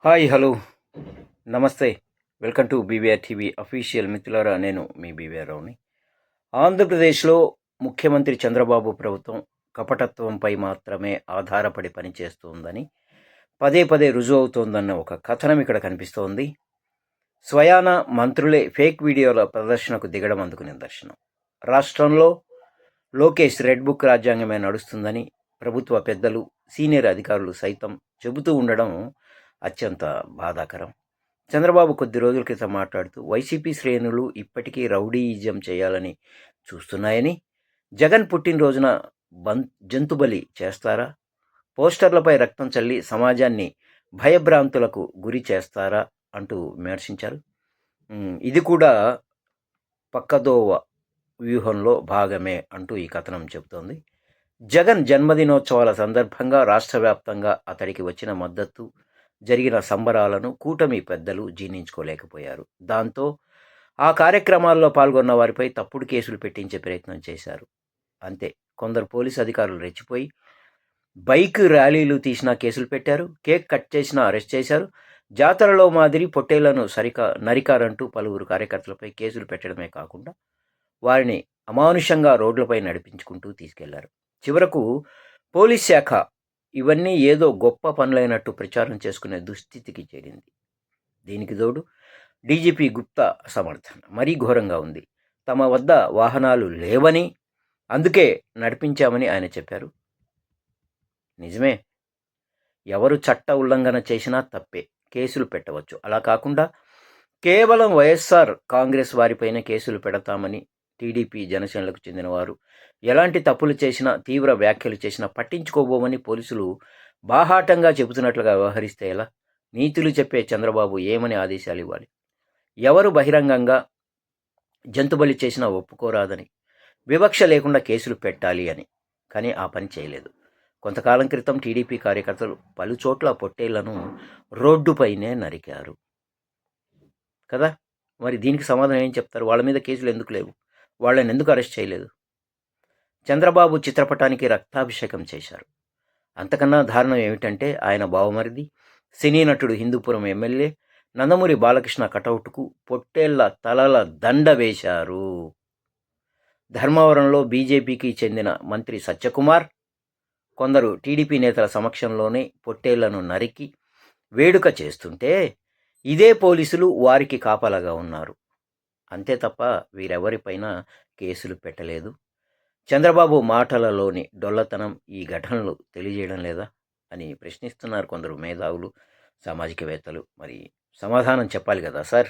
Hi hello నమస్తే. Welcome to BVR TV official. మిత్రులారా, నేను మీ బీవీఆర్ రావుని. ఆంధ్రప్రదేశ్లో ముఖ్యమంత్రి చంద్రబాబు ప్రభుత్వం కపటత్వంపై మాత్రమే ఆధారపడి పనిచేస్తుందని పదే పదే రుజువు అవుతోందన్న ఒక కథనం ఇక్కడ కనిపిస్తోంది. స్వయాన మంత్రులే ఫేక్ వీడియోల ప్రదర్శనకు దిగడం అందుకు నిదర్శనం. రాష్ట్రంలో లోకేష్ రెడ్ బుక్ రాజ్యాంగమే నడుస్తుందని ప్రభుత్వ పెద్దలు, సీనియర్ అధికారులు సైతం చెబుతూ ఉండడం అత్యంత బాధాకరం. చంద్రబాబు కొద్ది రోజుల క్రితం మాట్లాడుతూ వైసీపీ శ్రేణులు ఇప్పటికీ రౌడీయిజం చేయాలని చూస్తున్నాయని, జగన్ పుట్టినరోజున జంతుబలి చేస్తారా, పోస్టర్లపై రక్తం చల్లి సమాజాన్ని భయభ్రాంతులకు గురి చేస్తారా అంటూ విమర్శించారు. ఇది కూడా పక్కదోవ వ్యూహంలో భాగమే అంటూ ఈ కథనం చెబుతోంది. జగన్ జన్మదినోత్సవాల సందర్భంగా రాష్ట్ర వ్యాప్తంగా అతడికి వచ్చిన మద్దతు, జరిగిన సంబరాలను కూటమి పెద్దలు జీర్ణించుకోలేకపోయారు. దాంతో ఆ కార్యక్రమాల్లో పాల్గొన్న వారిపై తప్పుడు కేసులు పెట్టించే ప్రయత్నం చేశారు. అంతే, కొందరు పోలీసు అధికారులు రెచ్చిపోయి బైక్ ర్యాలీలు తీసినా కేసులు పెట్టారు, కేక్ కట్ చేసినా అరెస్ట్ చేశారు, జాతరలో మాదిరి పొట్టేళ్లను నరికారంటూ పలువురు కార్యకర్తలపై కేసులు పెట్టడమే కాకుండా వారిని అమానుషంగా రోడ్లపై నడిపించుకుంటూ తీసుకెళ్లారు. చివరకు పోలీస్ శాఖ ఇవన్నీ ఏదో గొప్ప పనులైనట్టు ప్రచారం చేసుకునే దుస్థితికి చేరింది. దీనికి తోడు డీజీపీ గుప్తా సమర్థన మరీ ఘోరంగా ఉంది. తమ వద్ద వాహనాలు లేవని, అందుకే నడిపించామని ఆయన చెప్పారు. నిజమే, ఎవరు చట్ట ఉల్లంఘన చేసినా తప్పే, కేసులు పెట్టవచ్చు. అలా కాకుండా కేవలం వైఎస్ఆర్ కాంగ్రెస్ వారిపైన కేసులు పెడతామని టీడీపీ, జనసేనలకు చెందిన వారు ఎలాంటి తప్పులు చేసినా, తీవ్ర వ్యాఖ్యలు చేసినా పట్టించుకోబోమని పోలీసులు బాహాటంగా చెబుతున్నట్లుగా వ్యవహరిస్తే ఎలా? నీతులు చెప్పే చంద్రబాబు ఏమని ఆదేశాలు ఇవ్వాలి? ఎవరు బహిరంగంగా జంతుబలి చేసినా ఒప్పుకోరాదని, వివక్ష లేకుండా కేసులు పెట్టాలి అని. కానీ ఆ పని చేయలేదు. కొంతకాలం క్రితం టీడీపీ కార్యకర్తలు పలుచోట్ల పొట్టేళ్లను రోడ్డుపైనే నరికారు కదా. మరి దీనికి సమాధానం ఏం చెప్తారు? వాళ్ళ మీద కేసులు ఎందుకు లేవు? వాళ్ళని ఎందుకు అరెస్ట్ చేయలేదు? చంద్రబాబు చిత్రపటానికి రక్తాభిషేకం చేశారు. అంతకన్నా దారుణం ఏమిటంటే ఆయన బావమరిది, సినీ నటుడు, హిందూపురం ఎమ్మెల్యే నందమూరి బాలకృష్ణ కటౌట్కు పొట్టేళ్ల తలల దండ వేశారు. ధర్మవరంలో బీజేపీకి చెందిన మంత్రి సత్యకుమార్, కొందరు టీడీపీ నేతల సమక్షంలోనే పొట్టేళ్లను నరికి వేడుక చేస్తుంటే ఇదే పోలీసులు వారికి కాపలాగా ఉన్నారు. అంతే తప్ప వీరెవరిపైన కేసులు పెట్టలేదు. చంద్రబాబు మాటలలోని డొల్లతనం ఈ ఘటనలు తెలియజేయడం లేదా అని ప్రశ్నిస్తున్నారు కొందరు మేధావులు, సామాజికవేత్తలు. మరి సమాధానం చెప్పాలి కదా సార్.